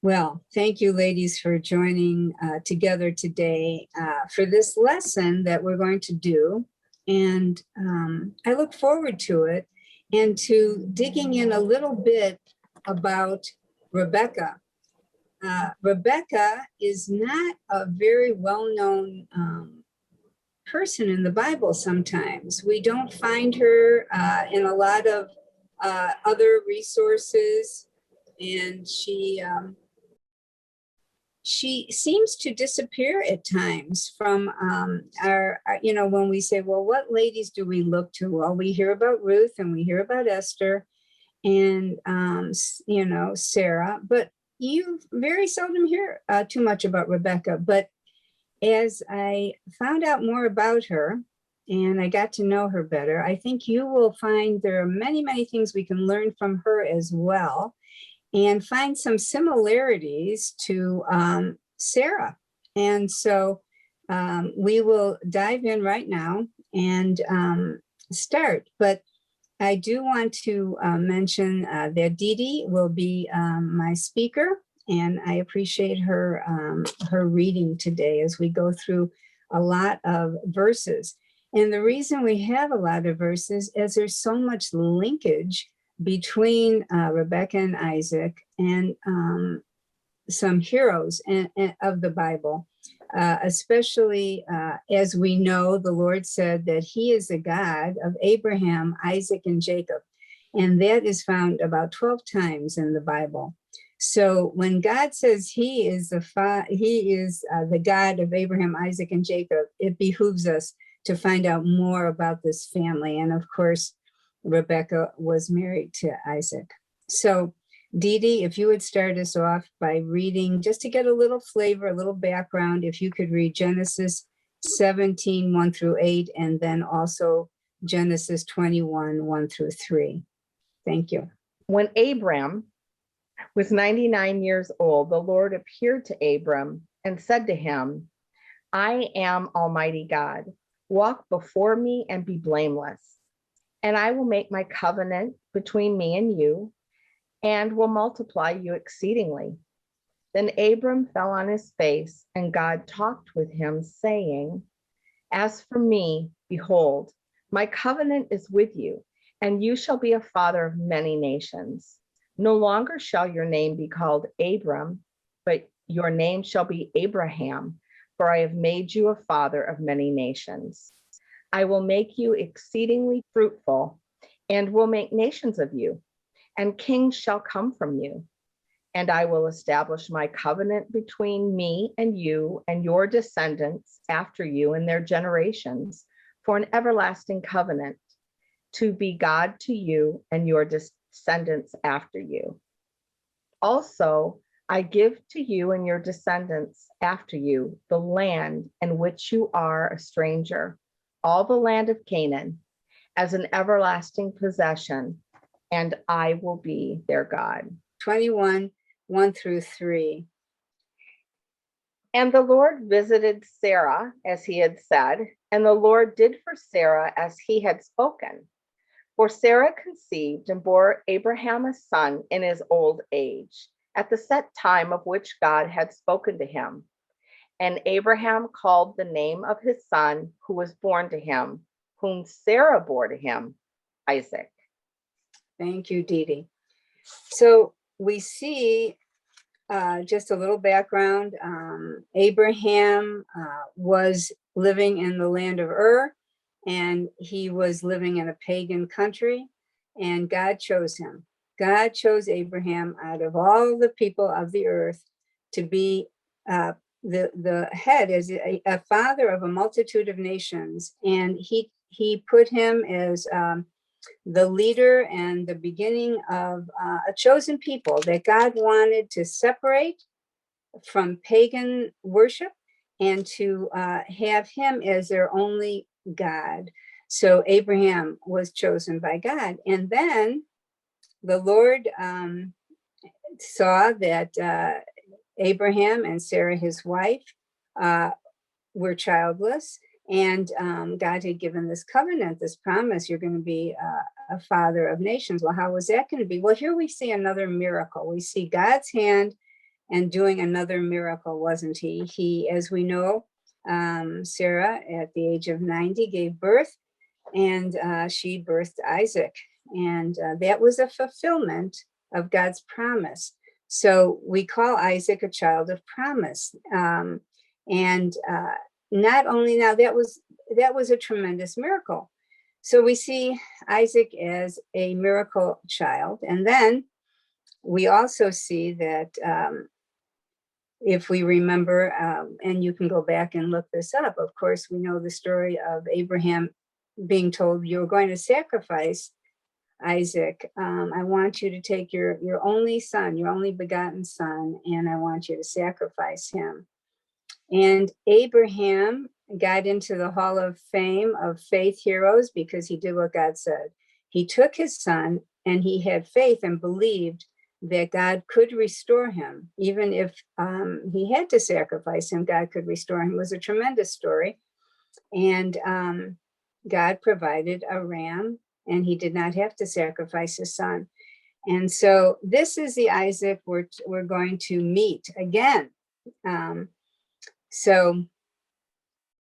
Well, thank you, ladies, for joining together today for this lesson that we're going to do. And I look forward to it and to digging in a little bit about Rebekah. Rebekah is not a very well-known person in the Bible sometimes. We don't find her in a lot of other resources, and she seems to disappear at times from when we say, well, what ladies do we look to? Well, we hear about Ruth and we hear about Esther and, Sarah, but you very seldom hear too much about Rebekah. But as I found out more about her and I got to know her better, I think you will find there are many, many things we can learn from her as well, and find some similarities to Sarah. And so we will dive in right now and start. But I do want to mention that Dee Dee will be my speaker, and I appreciate her reading today as we go through a lot of verses. And the reason we have a lot of verses is there's so much linkage between Rebekah and Isaac and some heroes of the Bible, especially as we know, the Lord said that he is the God of Abraham, Isaac, and Jacob. And that is found about 12 times in the Bible. So when God says he is the God of Abraham, Isaac, and Jacob, it behooves us to find out more about this family. And of course, Rebekah was married to Isaac. So Dee Dee, if you would start us off by reading, just to get a little flavor, a little background, if you could read Genesis 17, 1 through 8, and then also Genesis 21, 1 through 3. Thank you. When Abram was 99 years old, the Lord appeared to Abram and said to him, I am Almighty God. Walk before me and be blameless. And I will make my covenant between me and you, and will multiply you exceedingly. Then Abram fell on his face, and God talked with him, saying, As for me, behold, my covenant is with you, and you shall be a father of many nations. No longer shall your name be called Abram, but your name shall be Abraham, for I have made you a father of many nations. I will make you exceedingly fruitful, and will make nations of you, and kings shall come from you. And I will establish my covenant between me and you and your descendants after you and their generations for an everlasting covenant, to be God to you and your descendants after you. Also, I give to you and your descendants after you the land in which you are a stranger, all the land of Canaan, as an everlasting possession, and I will be their God. 21, 1 through 3. And the Lord visited Sarah as he had said, and the Lord did for Sarah as he had spoken. For Sarah conceived and bore Abraham a son in his old age, at the set time of which God had spoken to him. And Abraham called the name of his son who was born to him, whom Sarah bore to him, Isaac. Thank you, Dee Dee. So we see just a little background. Abraham was living in the land of Ur, and he was living in a pagan country, and God chose him. God chose Abraham out of all the people of the earth to be the head, as a father of a multitude of nations. And he put him as the leader and the beginning of a chosen people that God wanted to separate from pagan worship and to have him as their only God. So Abraham was chosen by God. And then the Lord saw that Abraham and Sarah, his wife, were childless. And God had given this covenant, this promise, you're going to be a father of nations. Well, how was that going to be? Well, here we see another miracle. We see God's hand and doing another miracle, wasn't he? He, as we know, Sarah, at the age of 90, gave birth, and she birthed Isaac. And that was a fulfillment of God's promise. So we call Isaac a child of promise. And not only now, that was a tremendous miracle. So we see Isaac as a miracle child. And then we also see that if we remember, and you can go back and look this up, of course, we know the story of Abraham being told, you're going to sacrifice Isaac. I want you to take your only son, your only begotten son, and I want you to sacrifice him. And Abraham got into the Hall of Fame of faith heroes because he did what God said. He took his son and he had faith and believed that God could restore him. Even if he had to sacrifice him, God could restore him. It was a tremendous story. And God provided a ram, and he did not have to sacrifice his son. And so this is the Isaac we're going to meet again. So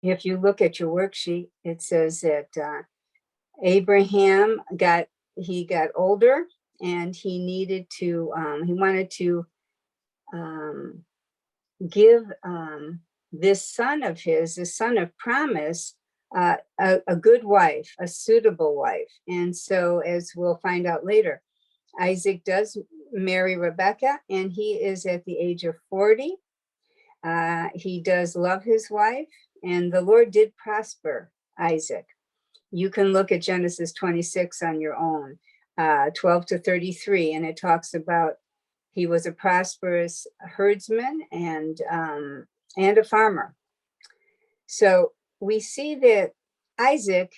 if you look at your worksheet, it says that Abraham got older, and he needed to, he wanted to give this son of his, the son of promise, a good wife, a suitable wife. And so, as we'll find out later, Isaac does marry Rebekah, and he is at the age of 40. He does love his wife, and the Lord did prosper Isaac. You can look at Genesis 26 on your own, 12 to 33, and it talks about he was a prosperous herdsman and a farmer. So we see that Isaac,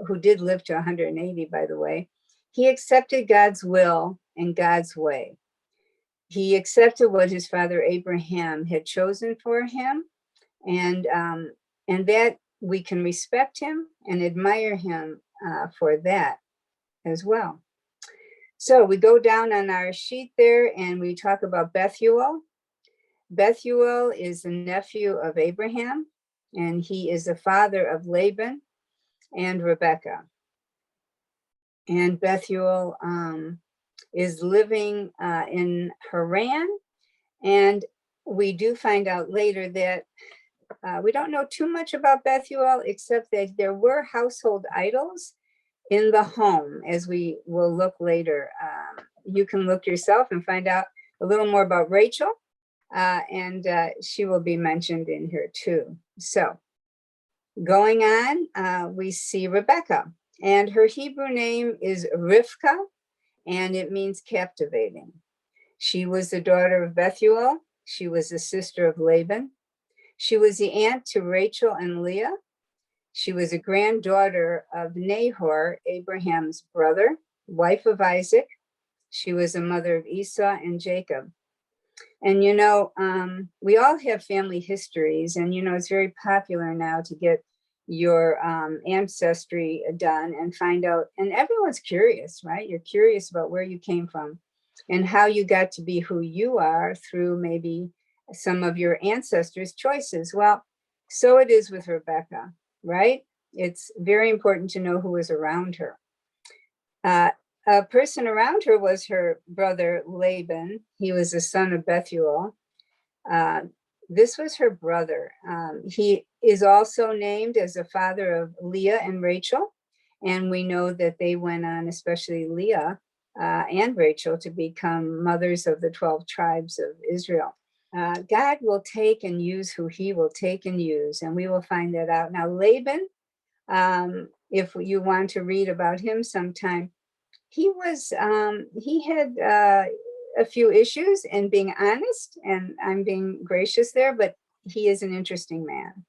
who did live to 180, by the way, he accepted God's will and God's way. He accepted what his father Abraham had chosen for him, and that we can respect him and admire him for that as well. So we go down on our sheet there, and we talk about Bethuel. Bethuel is the nephew of Abraham, and he is the father of Laban and Rebekah. And Bethuel is living in Haran, and we do find out later that we don't know too much about Bethuel, except that there were household idols in the home, as we will look later. You can look yourself and find out a little more about Rachel, and she will be mentioned in here too. So going on, we see Rebekah, and her Hebrew name is Rivkah, and it means captivating. She was the daughter of Bethuel. She was the sister of Laban. She was the aunt to Rachel and Leah. She was a granddaughter of Nahor, Abraham's brother, wife of Isaac. She was a mother of Esau and Jacob. And, you know, we all have family histories, and, you know, it's very popular now to get your ancestry done and find out, and everyone's curious, right? You're curious about where you came from and how you got to be who you are through maybe some of your ancestors' choices. Well, so it is with Rebekah, right? It's very important to know who was around her. A person around her was her brother Laban. He was the son of Bethuel. This was her brother. He is also named as the father of Leah and Rachel. And we know that they went on, especially Leah and Rachel, to become mothers of the 12 tribes of Israel. God will take and use who he will take and use, and we will find that out. Now, Laban, if you want to read about him sometime, he had a few issues in being honest, and I'm being gracious there, but he is an interesting man.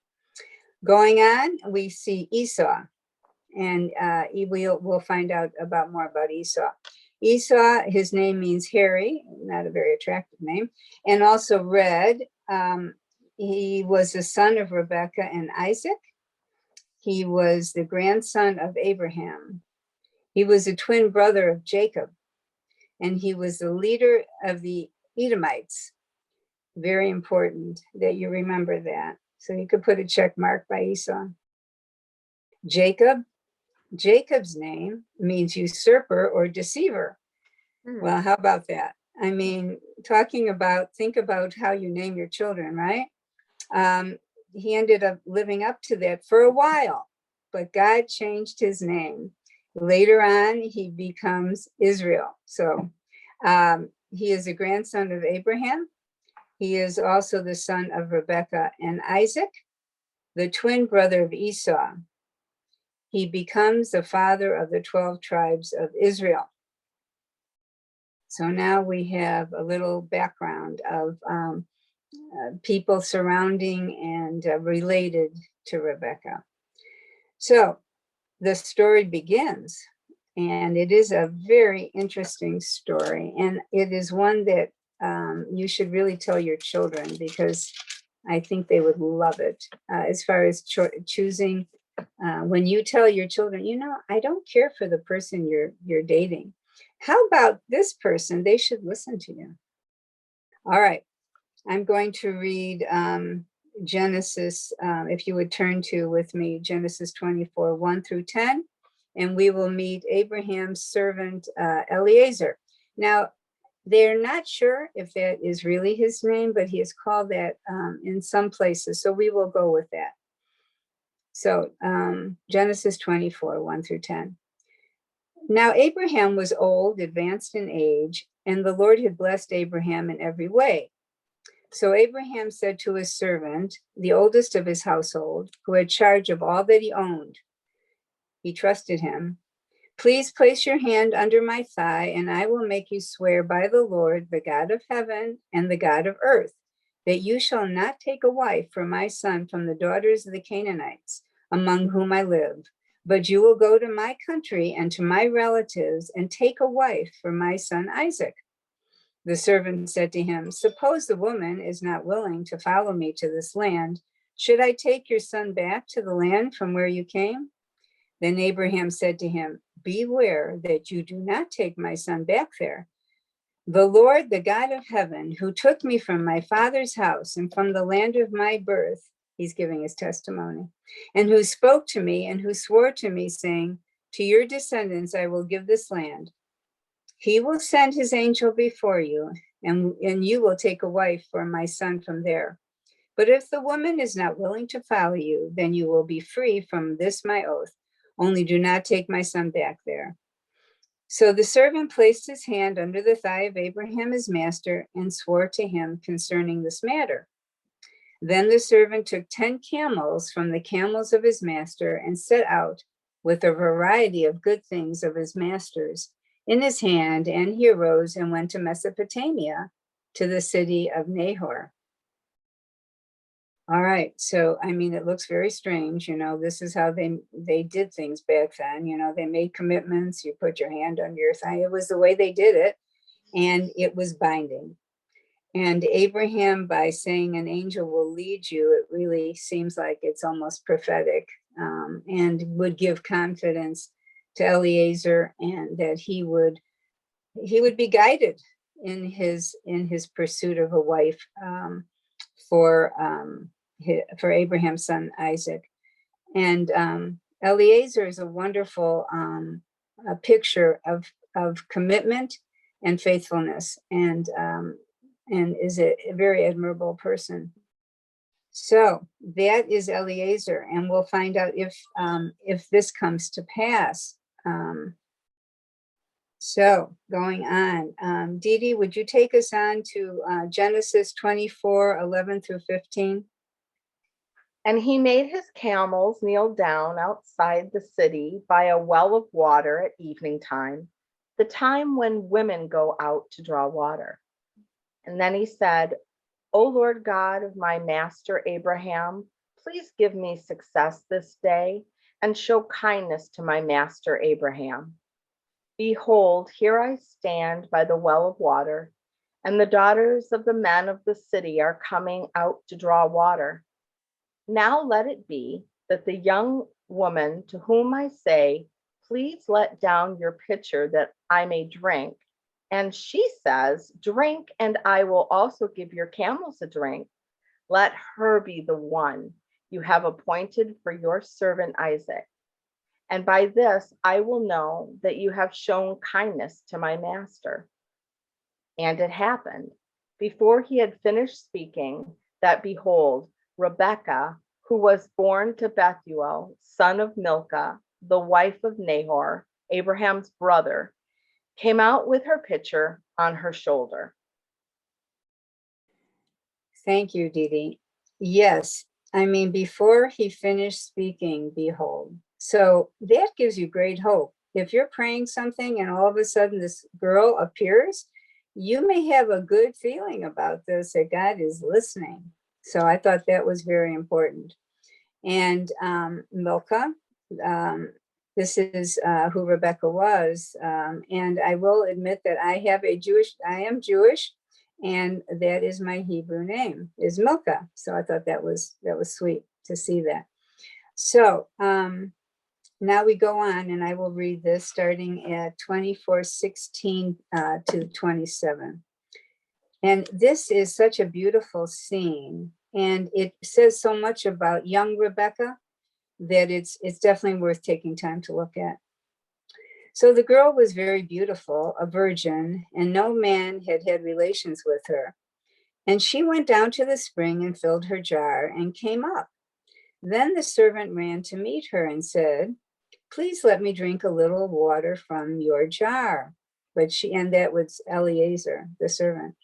Going on, we see Esau, and we'll find out more about Esau. Esau, his name means hairy, not a very attractive name, and also red. He was the son of Rebekah and Isaac. He was the grandson of Abraham. He was a twin brother of Jacob, and he was the leader of the Edomites. Very important that you remember that. So you could put a check mark by Esau. Jacob. Jacob's name means usurper or deceiver. Well, how about that? I mean, think about how you name your children, right? He ended up living up to that for a while, but God changed his name. Later on, he becomes Israel. So he is a grandson of Abraham. He is also the son of Rebekah and Isaac, the twin brother of Esau. He becomes the father of the 12 tribes of Israel. So now we have a little background of people surrounding and related to Rebekah. So the story begins, and it is a very interesting story, and it is one that you should really tell your children, because I think they would love it. As far as choosing, when you tell your children, I don't care for the person you're dating. How about this person? They should listen to you. All right. I'm going to read Genesis, if you would turn to with me, Genesis 24, 1 through 10, and we will meet Abraham's servant, Eliezer. Now, they're not sure if that is really his name, but he is called that in some places, so we will go with that. So Genesis 24, 1 through 10. Now Abraham was old, advanced in age, and the Lord had blessed Abraham in every way. So Abraham said to his servant, the oldest of his household, who had charge of all that he owned, he trusted him, please place your hand under my thigh, and I will make you swear by the Lord, the God of heaven and the God of earth, that you shall not take a wife for my son from the daughters of the Canaanites, among whom I live, but you will go to my country and to my relatives and take a wife for my son Isaac. The servant said to him, suppose the woman is not willing to follow me to this land. Should I take your son back to the land from where you came? Then Abraham said to him, beware that you do not take my son back there. The Lord, the God of heaven, who took me from my father's house and from the land of my birth, he's giving his testimony, and who spoke to me and who swore to me, saying, to your descendants I will give this land. He will send his angel before you, and you will take a wife for my son from there. But if the woman is not willing to follow you, then you will be free from this my oath. Only do not take my son back there. So the servant placed his hand under the thigh of Abraham, his master, and swore to him concerning this matter. Then the servant took 10 camels from the camels of his master and set out with a variety of good things of his master's in his hand, and he arose and went to Mesopotamia, to the city of Nahor. All right, so I mean, it looks very strange. This is how they did things back then. They made commitments. You put your hand under your thigh. It was the way they did it, and it was binding. And Abraham, by saying an angel will lead you, it really seems like it's almost prophetic, and would give confidence to Eliezer, and that he would be guided in his pursuit of a wife for Abraham's son Isaac. And Eliezer is a wonderful a picture of commitment and faithfulness, and is a very admirable person. So that is Eliezer, and we'll find out if this comes to pass. So going on, Dee Dee, would you take us on to Genesis 24, 11 through 15? And he made his camels kneel down outside the city by a well of water at evening time, the time when women go out to draw water. And then he said, O Lord God of my master Abraham, please give me success this day and show kindness to my master Abraham. Behold, here I stand by the well of water, and the daughters of the men of the city are coming out to draw water. Now let it be that the young woman to whom I say, please let down your pitcher that I may drink, And she says, drink, and I will also give your camels a drink. Let her be the one you have appointed for your servant Isaac. And by this I will know that you have shown kindness to my master. And it happened, before he had finished speaking, that behold, Rebekah, who was born to Bethuel, son of Milcah, the wife of Nahor, Abraham's brother, came out with her pitcher on her shoulder. Thank you, Dee Dee. Yes, I mean, before he finished speaking, behold. So that gives you great hope. If you're praying something and all of a sudden this girl appears, you may have a good feeling about this, that God is listening. So I thought that was very important. And Milcah, this is who Rebekah was. And I will admit that I am Jewish, and that is my Hebrew name, is Milcah. So I thought that was sweet to see that. So now we go on, and I will read this starting at 24:16 to 27. And this is such a beautiful scene, and it says so much about young Rebekah that it's definitely worth taking time to look at. So the girl was very beautiful, a virgin, and no man had had relations with her. And she went down to the spring and filled her jar and came up. Then the servant ran to meet her and said, please let me drink a little water from your jar. And that was Eliezer, the servant.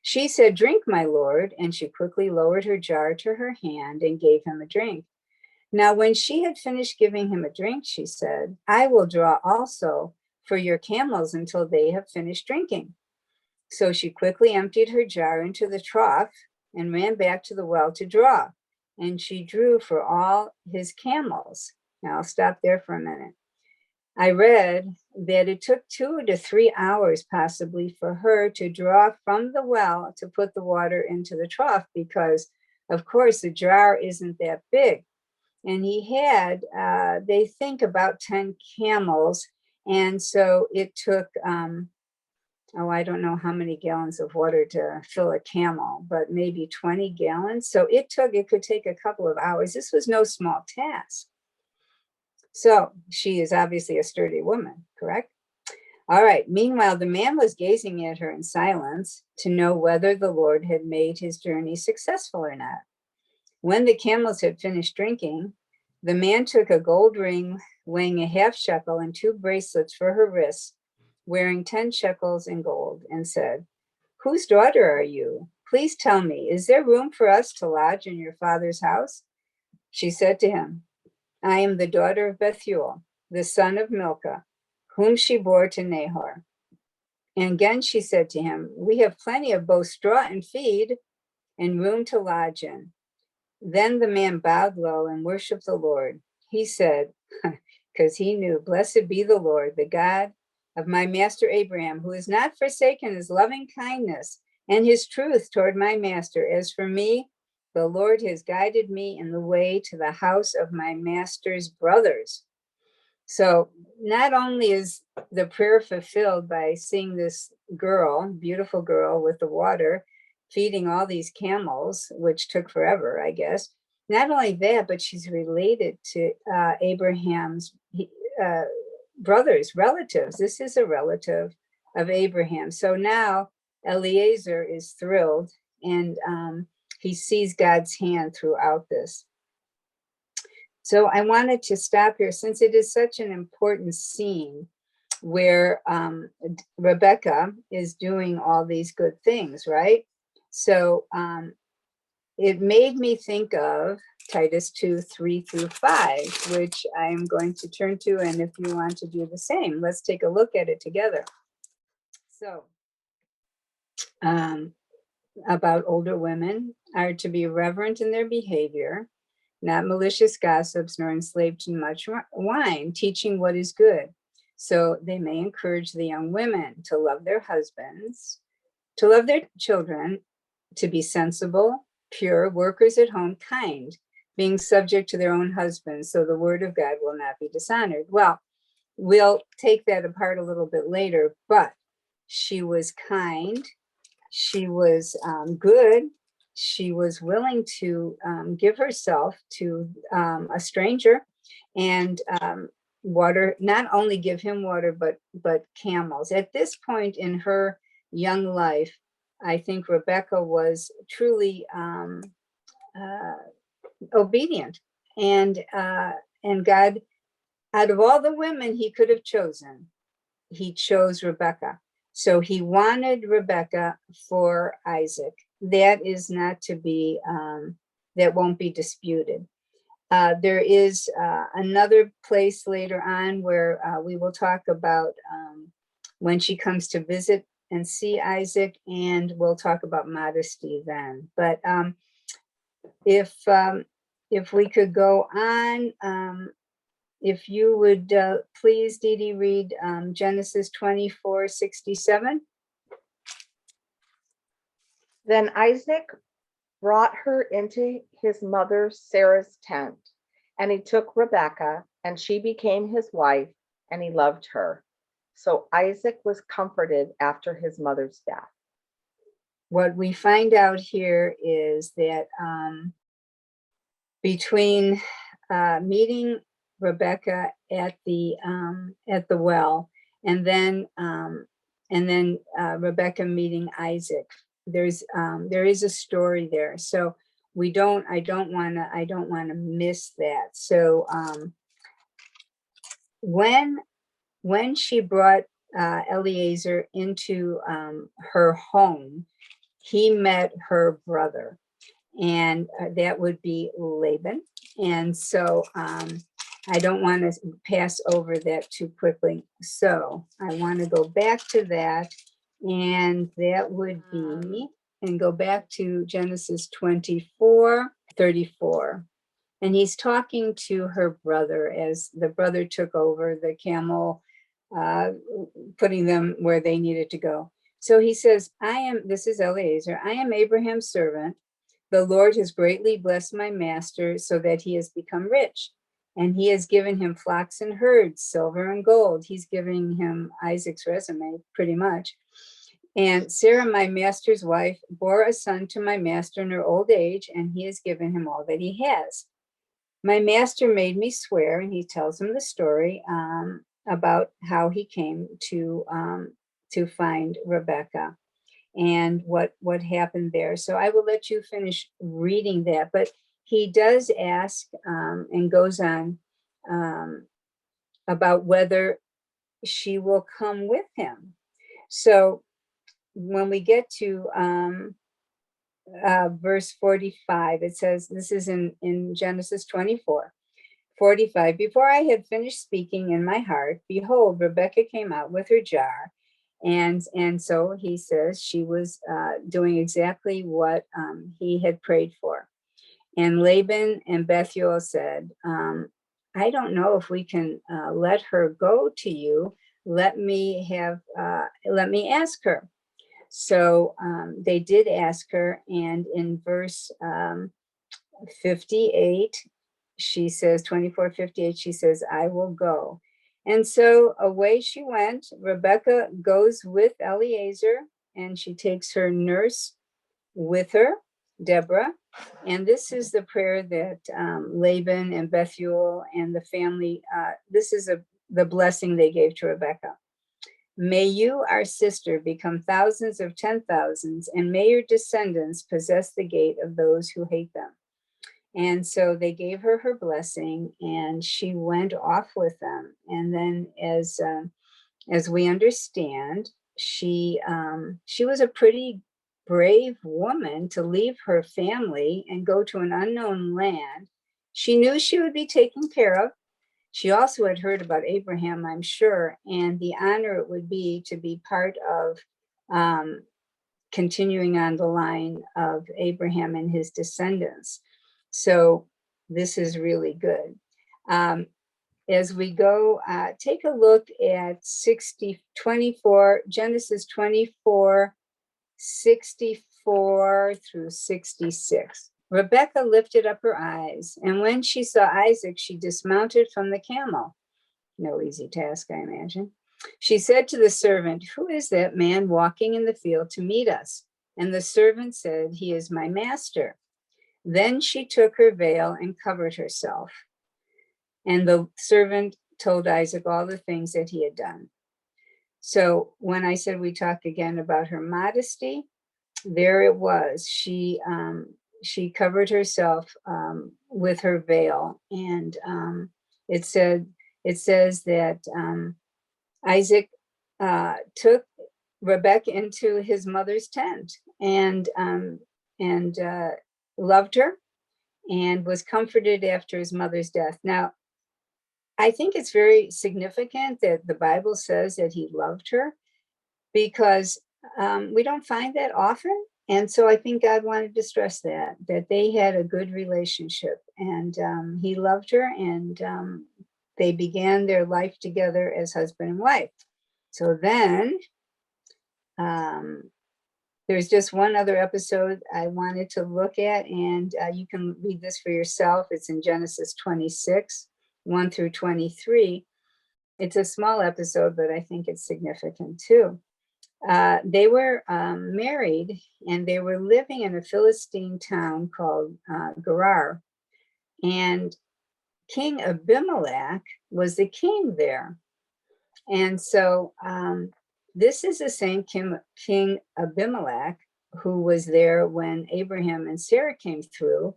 She said, drink, my lord. And she quickly lowered her jar to her hand and gave him a drink. Now, when she had finished giving him a drink, she said, I will draw also for your camels until they have finished drinking. So she quickly emptied her jar into the trough and ran back to the well to draw. And she drew for all his camels. Now I'll stop there for a minute. I read that it took 2 to 3 hours possibly for her to draw from the well to put the water into the trough because, of course, the jar isn't that big. And he had, they think, about 10 camels. And so it took, I don't know how many gallons of water to fill a camel, but maybe 20 gallons. So it could take a couple of hours. This was no small task. So she is obviously a sturdy woman, correct? All right. Meanwhile, the man was gazing at her in silence to know whether the Lord had made his journey successful or not. When the camels had finished drinking, the man took a gold ring weighing a half shekel and 2 bracelets for her wrists, wearing 10 shekels in gold, and said, whose daughter are you? Please tell me, is there room for us to lodge in your father's house? She said to him, I am the daughter of Bethuel, the son of Milcah, whom she bore to Nahor. And again she said to him, we have plenty of both straw and feed and room to lodge in. Then the man bowed low and worshiped the Lord. He said, because he knew, blessed be the Lord, the God of my master Abraham, who has not forsaken his loving kindness and his truth toward my master. As for me, the Lord has guided me in the way to the house of my master's brothers. So not only is the prayer fulfilled by seeing this girl, beautiful girl with the water, feeding all these camels, which took forever, I guess. Not only that, but she's related to Abraham's brothers, relatives. This is a relative of Abraham. So now Eliezer is thrilled, and he sees God's hand throughout this. So I wanted to stop here since it is such an important scene where Rebekah is doing all these good things, right? So it made me think of Titus 2:3-5, which I'm going to turn to. And if you want to do the same, let's take a look at it together. So about older women are to be reverent in their behavior, not malicious gossips, nor enslaved to much wine, teaching what is good. So they may encourage the young women to love their husbands, to love their children, to be sensible, pure, workers at home, kind, being subject to their own husbands, so the word of God will not be dishonored. Well, we'll take that apart a little bit later, but She was kind. She was good. She was willing to give herself to a stranger and water, not only give him water, but camels. At this point in her young life, I think Rebekah was truly obedient, and God, out of all the women he could have chosen, he chose Rebekah. So he wanted Rebekah for Isaac. That is not to be, that won't be disputed. There is another place later on where we will talk about when she comes to visit and see Isaac, and we'll talk about modesty then. But if we could go on, if you would please, Dee Dee, read Genesis 24:67. Then Isaac brought her into his mother Sarah's tent, and he took Rebekah, and she became his wife, and he loved her. So Isaac was comforted after his mother's death. What we find out here is that between meeting Rebekah at the well, and then Rebekah meeting Isaac, there is a story there. So I don't want to miss that. So when she brought Eliezer into her home, he met her brother, and that would be Laban. And so I don't want to pass over that too quickly. So I want to go back to that, and that would be, and go back to Genesis 24:34. And he's talking to her brother as the brother took over the camel, putting them where they needed to go. So he says, this is Eliezer, I am Abraham's servant. The Lord has greatly blessed my master so that he has become rich. And he has given him flocks and herds, silver and gold. He's giving him Isaac's resume, pretty much. And Sarah, my master's wife, bore a son to my master in her old age, and he has given him all that he has. My master made me swear, and he tells him the story about how he came to find Rebekah and what happened there. So I will let you finish reading that, but he does ask and goes on about whether she will come with him. So when we get to verse 45, it says, this is in Genesis 24:45. Before I had finished speaking in my heart, behold, Rebekah came out with her jar. And so he says she was doing exactly what he had prayed for. And Laban and Bethuel said, I don't know if we can let her go to you. Let me ask her. So they did ask her, and in verse 58, she says, 24:58, she says, I will go. And so away she went. Rebekah goes with Eliezer, and she takes her nurse with her, Deborah. And this is the prayer that Laban and Bethuel and the family, this is the blessing they gave to Rebekah. May you, our sister, become thousands of 10,000s, and may your descendants possess the gate of those who hate them. And so they gave her her blessing, and she went off with them. And then, as we understand, she was a pretty brave woman to leave her family and go to an unknown land. She knew she would be taken care of. She also had heard about Abraham, I'm sure, and the honor it would be to be part of continuing on the line of Abraham and his descendants. So this is really good. As we go, take a look at Genesis 24:64 through 66. Rebekah lifted up her eyes, and when she saw Isaac, she dismounted from the camel. No easy task, I imagine. She said to the servant, "Who is that man walking in the field to meet us?" And the servant said, "He is my master." Then she took her veil and covered herself. And the servant told Isaac all the things that he had done. So when I said we talk again about her modesty, there it was. She covered herself with her veil, and it says that Isaac took Rebekah into his mother's tent and loved her and was comforted after his mother's death. Now, I think it's very significant that the Bible says that he loved her, because we don't find that often. And so I think God wanted to stress that they had a good relationship, and he loved her, and they began their life together as husband and wife. So then there's just one other episode I wanted to look at, and you can read this for yourself. It's in Genesis 26, 1 through 23. It's a small episode, but I think it's significant too. They were married, and they were living in a Philistine town called Gerar. And King Abimelech was the king there. And so this is the same King Abimelech who was there when Abraham and Sarah came through.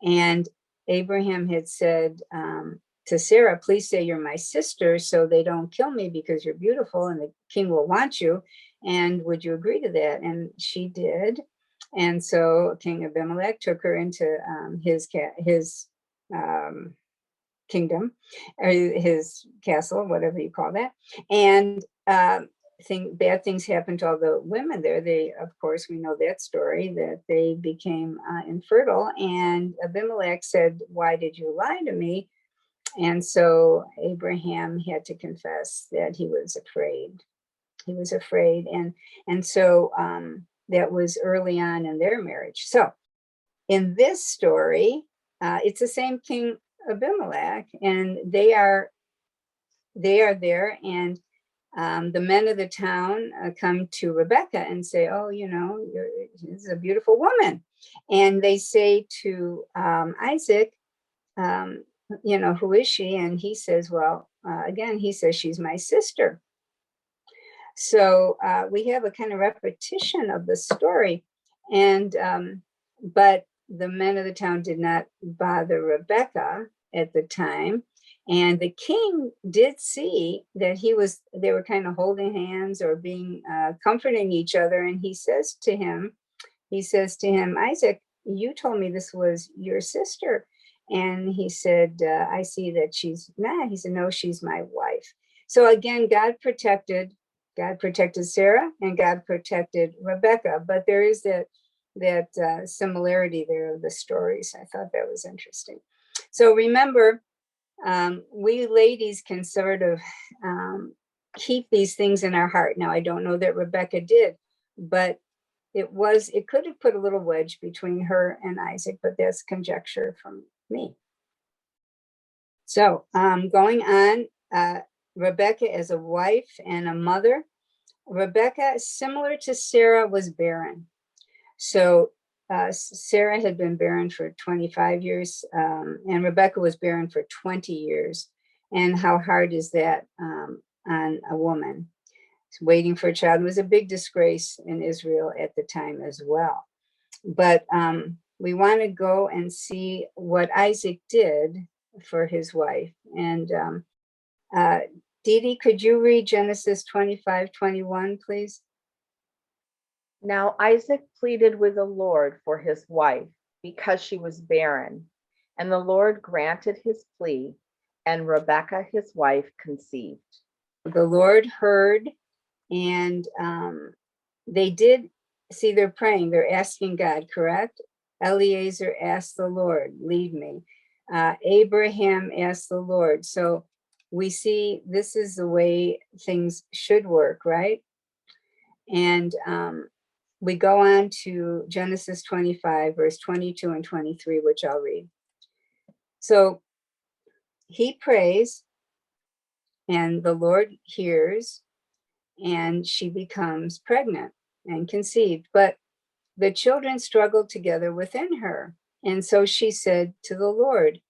And Abraham had said to Sarah, "Please say you're my sister so they don't kill me because you're beautiful and the king will want you. And would you agree to that?" And she did. And so King Abimelech took her into his kingdom, or his castle, whatever you call that. And bad things happened to all the women there. They, of course, we know that story, that they became infertile. And Abimelech said, "Why did you lie to me?" And so Abraham had to confess that he was afraid. He was afraid. And so that was early on in their marriage. So in this story, it's the same King Abimelech, and they are there, and the men of the town come to Rebekah and say, "Oh, this is a beautiful woman." And they say to Isaac, "Who is she?" And he says, "Well, again, he says, she's my sister." So we have a kind of repetition of the story, and but the men of the town did not bother Rebekah at the time. And the king did see that they were kind of holding hands or being comforting each other. And he says to him, "Isaac, you told me this was your sister." And he said, "I see that she's not." He said, "No, she's my wife." So again, God protected Sarah, and God protected Rebekah. But there is that similarity there of the stories. I thought that was interesting. So remember, we ladies can sort of keep these things in our heart. Now, I don't know that Rebekah did, but it could have put a little wedge between her and Isaac, but that's conjecture from me. So going on, Rebekah as a wife and a mother. Rebekah, similar to Sarah, was barren. So Sarah had been barren for 25 years, and Rebekah was barren for 20 years. And how hard is that on a woman? Waiting for a child was a big disgrace in Israel at the time as well. But we want to go and see what Isaac did for his wife. And Dee Dee, could you read Genesis 25:21, please? Now Isaac pleaded with the Lord for his wife because she was barren, and the Lord granted his plea, and Rebekah his wife conceived. The Lord heard, and they did see, they're praying, they're asking God, correct? Eliezer asked the Lord, "Lead me." Abraham asked the Lord. So we see this is the way things should work, right? And we go on to Genesis 25, verse 22 and 23, which I'll read. So he prays, And the Lord hears, and she becomes pregnant and conceived. But the children struggled together within her. And so she said to the Lord,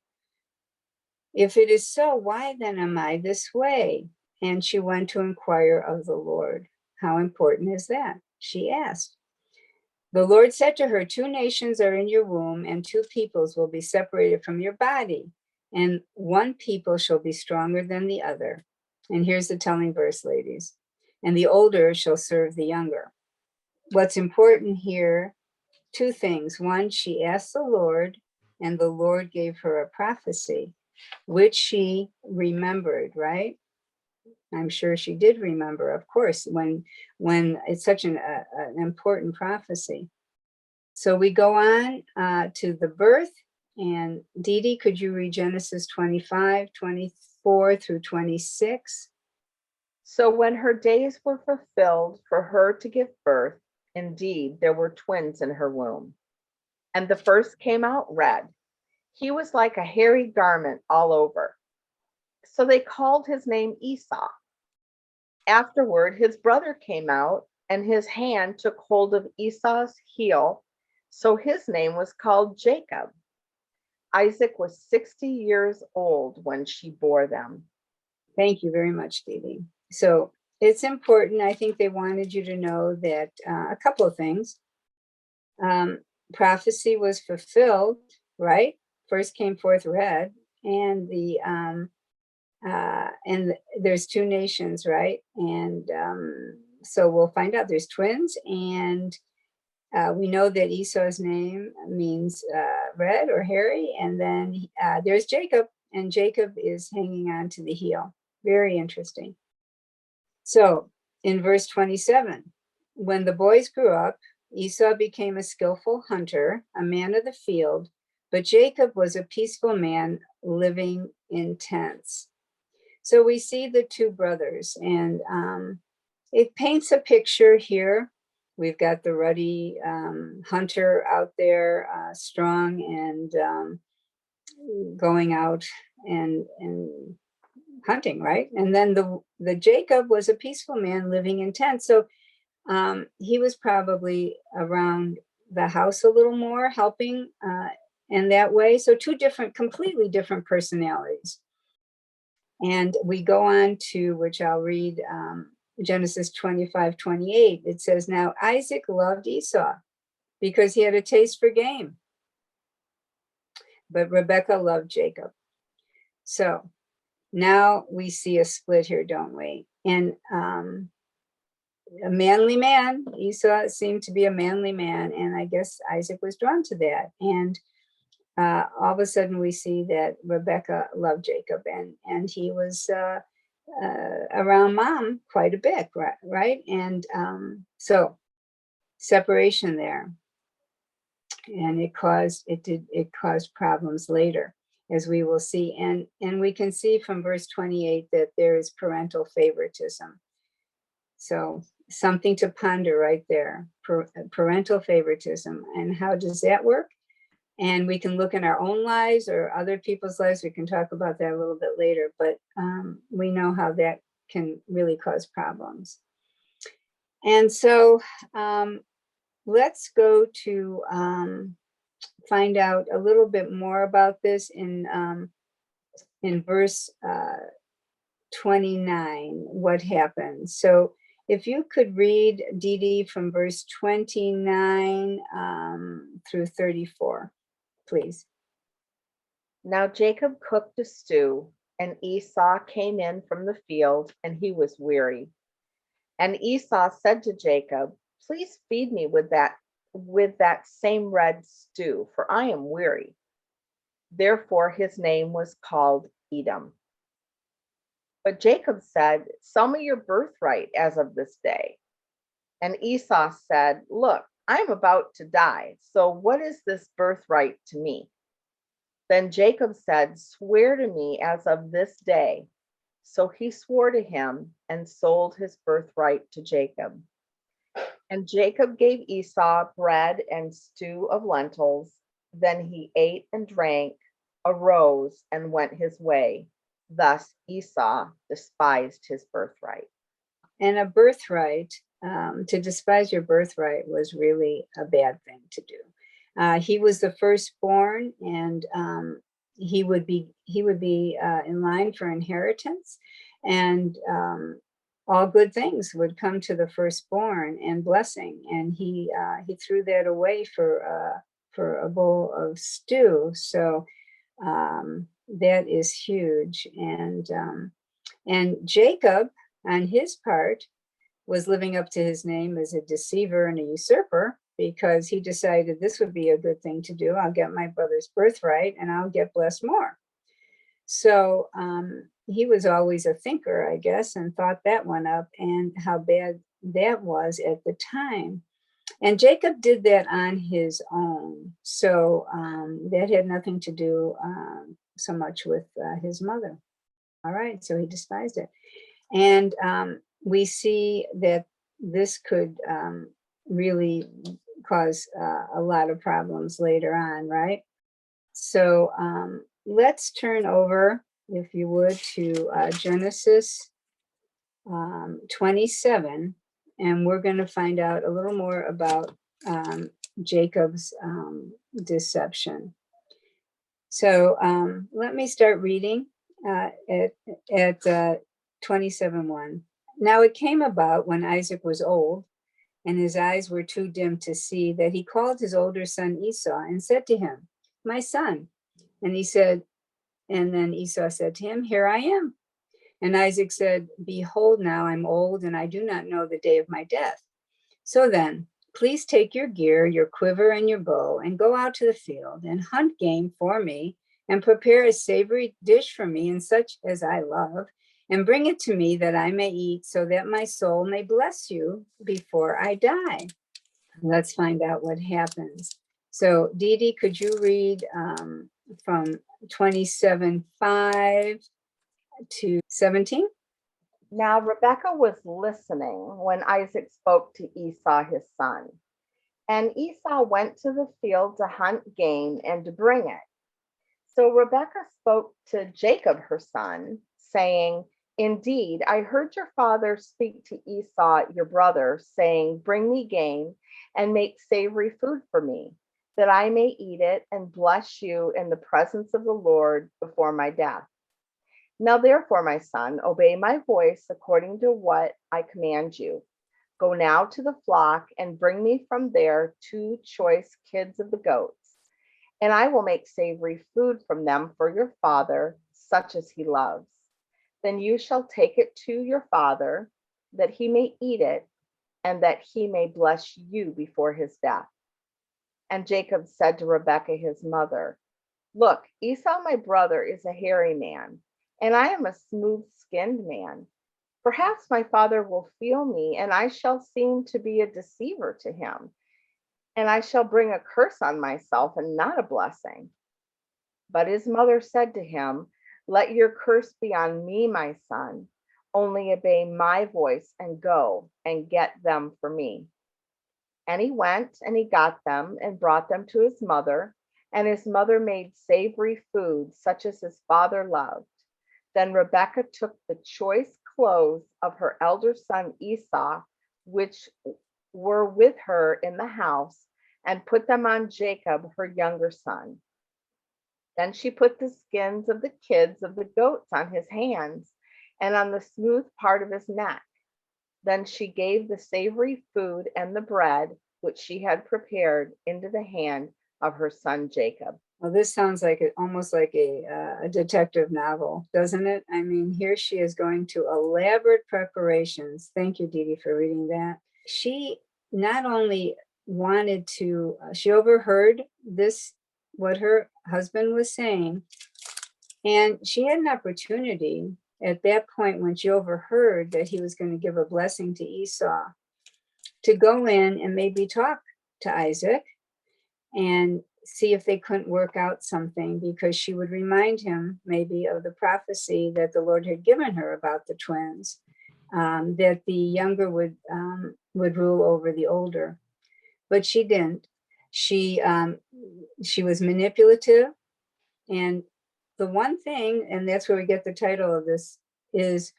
if it is so, why then am I this way? And she went to inquire of the Lord. How important is that? She asked. The Lord said to her, 2 nations are in your womb, and 2 peoples will be separated from your body, and one people shall be stronger than the other. And here's the telling verse, ladies. And the older shall serve the younger. What's important here, 2 things. One, she asked the Lord, and the Lord gave her a prophecy, which she remembered, right? I'm sure she did remember, of course, when it's such an important prophecy. So we go on to the birth, and Dee Dee, could you read Genesis 25, 24 through 26? So when her days were fulfilled for her to give birth, indeed, there were twins in her womb. And the first came out red. He was like a hairy garment all over. So they called his name Esau. Afterward, his brother came out, and his hand took hold of Esau's heel. So his name was called Jacob. Isaac was 60 years old when she bore them. Thank you very much, Dee Dee. So it's important. I think they wanted you to know that a couple of things. Prophecy was fulfilled, right? First came forth red, and there's 2 nations, right? And so we'll find out. There's twins, and we know that Esau's name means red or hairy, and then there's Jacob, and Jacob is hanging on to the heel. Very interesting. So in verse 27, when the boys grew up, Esau became a skillful hunter, a man of the field, but Jacob was a peaceful man living in tents. So we see the 2 brothers, and it paints a picture here. We've got the ruddy hunter out there, strong and going out and hunting, right? And then the Jacob was a peaceful man living in tents. So he was probably around the house a little more, helping in that way. So 2 completely different personalities. And we go on to, which I'll read, Genesis 25, 28. It says, now Isaac loved Esau because he had a taste for game, but Rebekah loved Jacob. So now we see a split here, don't we? And a manly man, Esau seemed to be a manly man, and I guess Isaac was drawn to that. And all of a sudden we see that Rebekah loved Jacob, and he was around mom quite a bit, right? And so separation there, and it caused problems later, as we will see. And we can see from verse 28 that there is parental favoritism. So something to ponder right there, parental favoritism. And how does that work? And we can look in our own lives or other people's lives. We can talk about that a little bit later, but we know how that can really cause problems. And so let's go to find out a little bit more about this in verse 29, what happens. So if you could read, Dee Dee, from verse 29 through 34, please. Now Jacob cooked a stew, and Esau came in from the field, and he was weary. And Esau said to Jacob, please feed me with that same red stew, for I am weary. Therefore his name was called Edom. But Jacob said, sell me your birthright as of this day. And Esau said, look, I am about to die, so what is this birthright to me? Then Jacob said, swear to me as of this day. So he swore to him and sold his birthright to Jacob. And Jacob gave Esau bread and stew of lentils. Then he ate and drank, arose, and went his way, Thus Esau despised his birthright. And a birthright, to despise your birthright was really a bad thing to do. He was the firstborn, and he would be in line for inheritance, and all good things would come to the firstborn and blessing. And he threw that away for a bowl of stew. So that is huge. And Jacob, on his part, was living up to his name as a deceiver and a usurper, because he decided this would be a good thing to do. I'll get my brother's birthright and I'll get blessed more. So he was always a thinker, I guess, and thought that one up, and how bad that was at the time. And Jacob did that on his own. So that had nothing to do so much with his mother. All right, so he despised it. And we see that this could really cause a lot of problems later on, right? So let's turn over, if you would, to Genesis 27, and we're going to find out a little more about Jacob's deception. So let me start reading at 27:1. Now it came about when Isaac was old, and his eyes were too dim to see, that he called his older son Esau and said to him, "My son." And then Esau said to him, "Here I am." And Isaac said, "Behold, now I'm old, and I do not know the day of my death. So then, please take your gear, your quiver, and your bow, and go out to the field and hunt game for me, and prepare a savory dish for me, and such as I love, and bring it to me that I may eat, so that my soul may bless you before I die." Let's find out what happens. So, Dee Dee, could you read from 27:5 to 17? Now Rebekah was listening when Isaac spoke to Esau his son. And Esau went to the field to hunt game and to bring it. So Rebekah spoke to Jacob her son, saying, "Indeed, I heard your father speak to Esau your brother, saying, 'Bring me game and make savory food for me, that I may eat it and bless you in the presence of the Lord before my death.' Now therefore, my son, obey my voice according to what I command you. Go now to the flock and bring me from there 2 choice kids of the goats, and I will make savory food from them for your father, such as he loves. Then you shall take it to your father, that he may eat it, and that he may bless you before his death." And Jacob said to Rebekah his mother, "Look, Esau my brother is a hairy man, and I am a smooth-skinned man. Perhaps my father will feel me, and I shall seem to be a deceiver to him, and I shall bring a curse on myself and not a blessing." But his mother said to him, "Let your curse be on me, my son. Only obey my voice and go and get them for me." And he went and he got them and brought them to his mother, and his mother made savory food such as his father loved. Then Rebekah took the choice clothes of her elder son Esau, which were with her in the house, and put them on Jacob, her younger son. Then she put the skins of the kids of the goats on his hands and on the smooth part of his neck. Then she gave the savory food and the bread, which she had prepared, into the hand of her son Jacob. Well, this sounds like almost like a detective novel, doesn't it? I mean, here she is going to elaborate preparations. Thank you, Dee Dee, for reading that. She not only wanted to, she overheard this, what her husband was saying, and she had an opportunity at that point when she overheard that he was going to give a blessing to Esau, to go in and maybe talk to Isaac and see if they couldn't work out something, because she would remind him maybe of the prophecy that the Lord had given her about the twins, that the younger would rule over the older. But she didn't. She was manipulative, and the one thing, and that's where we get the title of this, is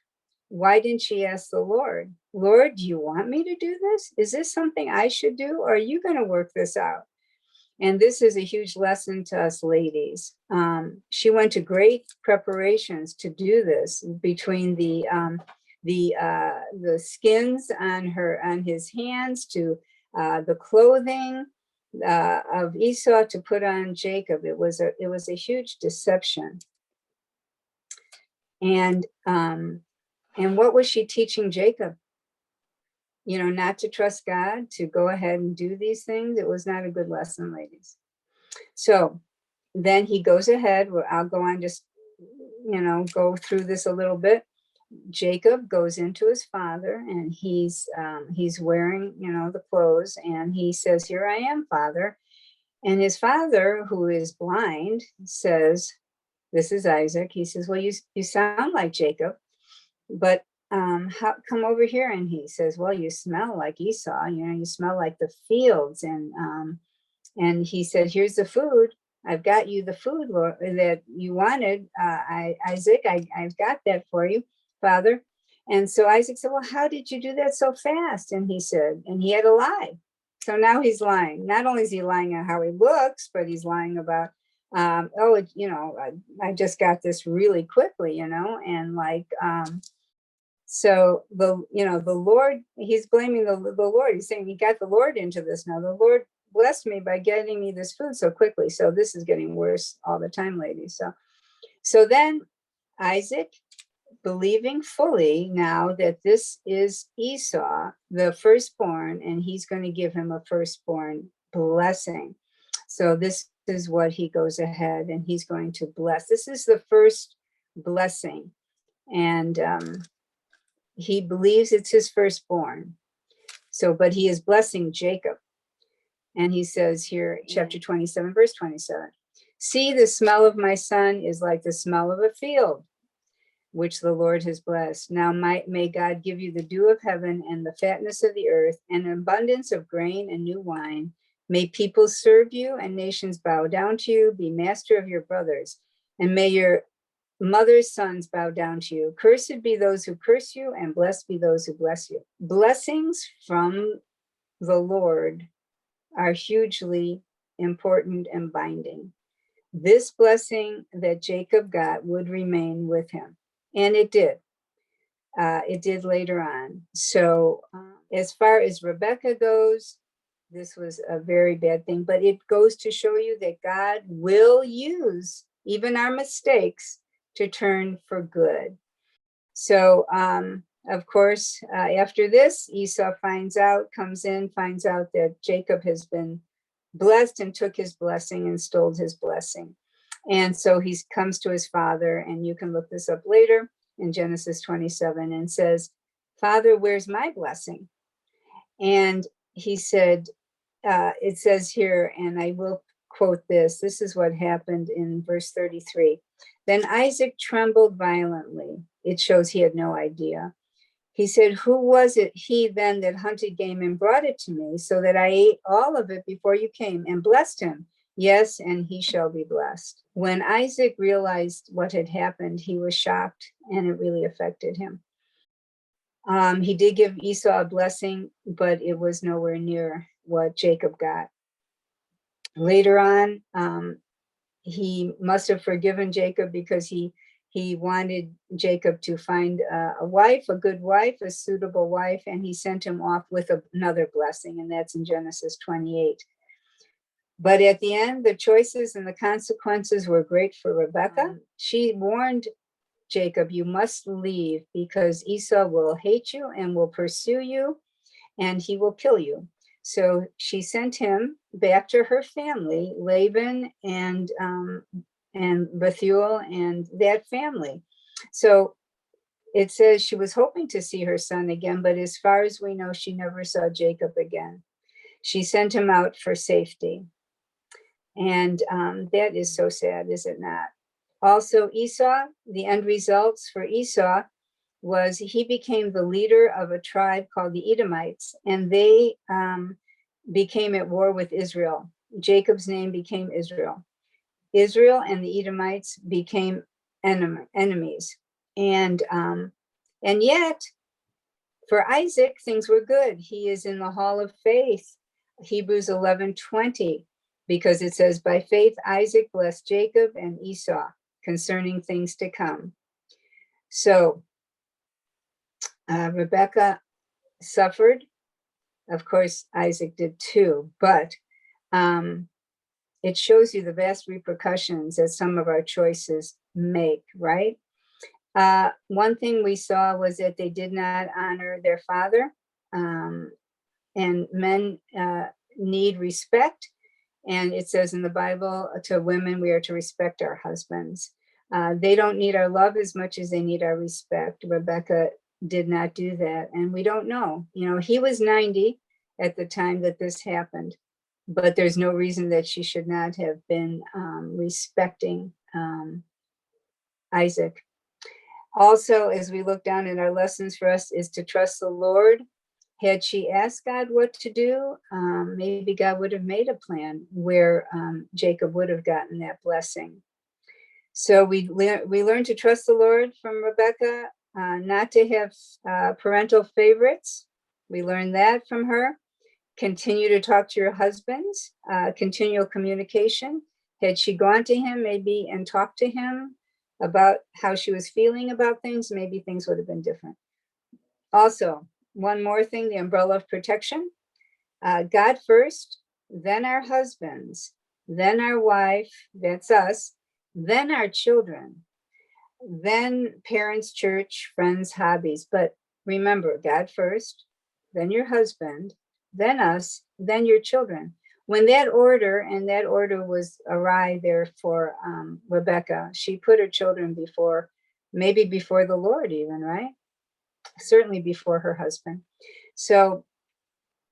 why didn't she ask the Lord, Lord, do you want me to do this? Is this something I should do? Or are you going to work this out? And this is a huge lesson to us ladies. She went to great preparations to do this, between the skins on his hands, to the clothing of Esau to put on Jacob. It was a huge deception. And what was she teaching Jacob? Not to trust God, to go ahead and do these things. It was not a good lesson, ladies. So then he goes ahead. I'll go on, just, go through this a little bit. Jacob goes into his father, and he's wearing, the clothes, and he says, here I am, father. And his father, who is blind, says, this is Isaac. He says, well, you sound like Jacob, but come over here. And he says, well, you smell like Esau, you smell like the fields. And he said, here's the food. I've got you the food, Lord, that you wanted. Isaac, I've got that for you, Father. And so Isaac said, well, how did you do that so fast? And he said, and he had to lie. So now he's lying. Not only is he lying on how he looks, but he's lying about, I just got this really quickly, and like, so the Lord, he's blaming the Lord. He's saying he got the Lord into this. Now the Lord blessed me by getting me this food so quickly. So this is getting worse all the time, ladies. So then Isaac, believing fully now that this is Esau, the firstborn, and he's going to give him a firstborn blessing. So this is what he goes ahead and he's going to bless. This is the first blessing. And he believes it's his firstborn. So, but he is blessing Jacob. And he says here, chapter 27, verse 27, see, the smell of my son is like the smell of a field, which the Lord has blessed. Now may God give you the dew of heaven and the fatness of the earth and an abundance of grain and new wine. May people serve you and nations bow down to you. Be master of your brothers. And may your mother's sons bow down to you. Cursed be those who curse you, and blessed be those who bless you. Blessings from the Lord are hugely important and binding. This blessing that Jacob got would remain with him. And it did. It did later on. So as far as Rebekah goes, this was a very bad thing, but it goes to show you that God will use even our mistakes to turn for good. So, of course, after this, Esau comes in, finds out that Jacob has been blessed and took his blessing and stole his blessing. And so he comes to his father, and you can look this up later in Genesis 27, and says, Father, where's my blessing? And he said, it says here, and I will quote this. This is what happened in verse 33. Then Isaac trembled violently. It shows he had no idea. He said, who was it he then that hunted game and brought it to me, so that I ate all of it before you came, and blessed him? Yes, and he shall be blessed. When Isaac realized what had happened, he was shocked, and it really affected him. He did give Esau a blessing, but it was nowhere near what Jacob got. Later on, he must have forgiven Jacob, because he wanted Jacob to find a wife, a good wife, a suitable wife, and he sent him off with another blessing, and that's in Genesis 28. But at the end, the choices and the consequences were great for Rebekah. She warned Jacob, you must leave, because Esau will hate you and will pursue you, and he will kill you. So she sent him back to her family, Laban and Bethuel and that family. So it says she was hoping to see her son again, but as far as we know, she never saw Jacob again. She sent him out for safety. And that is so sad, is it not? Also, Esau, the end results for Esau was he became the leader of a tribe called the Edomites, and they became at war with Israel. Jacob's name became Israel. Israel and the Edomites became enemies. And yet, for Isaac, things were good. He is in the hall of faith, Hebrews 11:20, because it says, by faith, Isaac blessed Jacob and Esau concerning things to come. So Rebekah suffered. Of course, Isaac did too, but it shows you the vast repercussions that some of our choices make, right? One thing we saw was that they did not honor their father, and men need respect. And it says in the Bible, to women, we are to respect our husbands. They don't need our love as much as they need our respect. Rebekah did not do that. And we don't know. He was 90 at the time that this happened, but there's no reason that she should not have been respecting Isaac. Also, as we look down in our lessons for us, is to trust the Lord. Had she asked God what to do, maybe God would have made a plan where Jacob would have gotten that blessing. So we learn to trust the Lord from Rebekah, not to have parental favorites. We learned that from her. Continue to talk to your husbands, continual communication. Had she gone to him maybe and talked to him about how she was feeling about things, maybe things would have been different. Also, one more thing, the umbrella of protection. God first, then our husbands, then our wife, that's us, then our children, then parents, church, friends, hobbies. But remember, God first, then your husband, then us, then your children. When that order was awry there for Rebekah, she put her children before, maybe before the Lord even, right? Certainly before her husband. So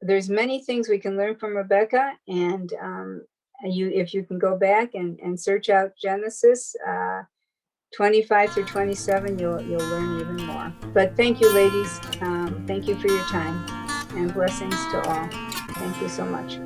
there's many things we can learn from Rebekah, and if you can go back and search out Genesis 25 through 27, you'll learn even more. But thank you, ladies. Thank you for your time, and blessings to all. Thank you so much.